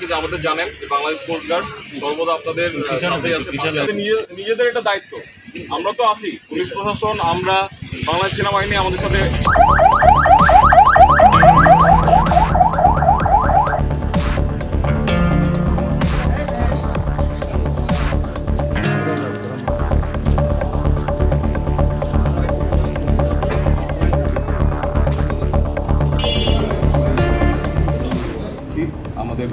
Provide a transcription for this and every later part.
সম্পর্কে যে আমাদের জানেন যে বাংলাদেশ কোস্ট গার্ড সর্বদা আপনাদের সাথেই আছে। নিজেদের এটা দায়িত্ব, আমরা তো আছি, পুলিশ প্রশাসন, আমরা বাংলাদেশ সেনাবাহিনী আমাদের সাথে। আমাদের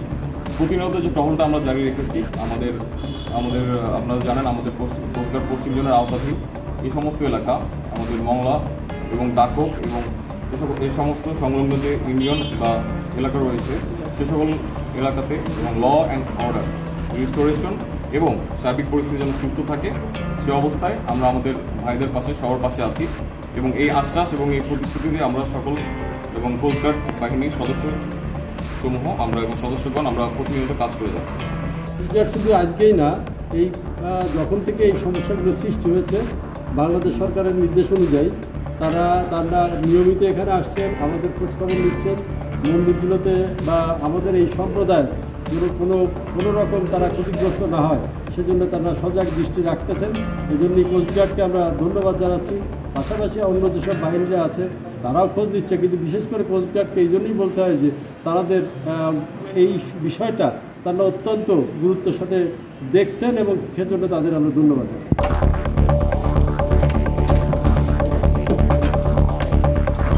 প্রতিনিয়ত যে টহলটা আমরা জারি রেখেছি, আমাদের আপনারা জানেন আমাদের কোস্টগার্ড পশ্চিম জোনের আওতাধীন এই সমস্ত এলাকা, আমাদের মংলা এবং দাকক এবং এই সমস্ত সংলগ্ন যে ইউনিয়ন বা এলাকা রয়েছে সে সকল এলাকাতে এবং ল অ্যান্ড অর্ডার রিস্টোরেশন এবং সার্বিক পরিস্থিতি যেন সুষ্ঠু থাকে সে অবস্থায় আমরা আমাদের ভাইদের পাশে সবার পাশে আছি এবং এই আশ্বাস এবং এই প্রতিশ্রুতিতে আমরা সকল এবং কোস্টগার্ড বাহিনীর সদস্যসমূহ আমরা এবং সদস্যগণ আমরা প্রতিনিয়ত কাজ করে যাচ্ছি। কোস্টগার্ড শুধু আজকেই না, এই যখন থেকে এই সমস্যাগুলো সৃষ্টি হয়েছে বাংলাদেশ সরকারের নির্দেশ অনুযায়ী তারা নিয়মিত এখানে আসছেন, আমাদের খোঁজখবর নিচ্ছেন মন্দিরগুলোতে, বা আমাদের এই সম্প্রদায় কোনো রকম তারা ক্ষতিগ্রস্ত না হয় সেজন্য তারা সজাগ দৃষ্টি রাখতেছেন। এই জন্যই কোস্টগার্ডকে আমরা ধন্যবাদ জানাচ্ছি। পাশাপাশি অন্য যেসব বাহিনীরা আছে তারাও খোঁজ দিচ্ছে, কিন্তু বিশেষ করে কোস্টগার্ডকে এই জন্যই বলতে হয় যে তাদের এই বিষয়টা তারা অত্যন্ত গুরুত্বের সাথে দেখছেন এবং সেজন্য তাদের আমরা ধন্যবাদ জানাই।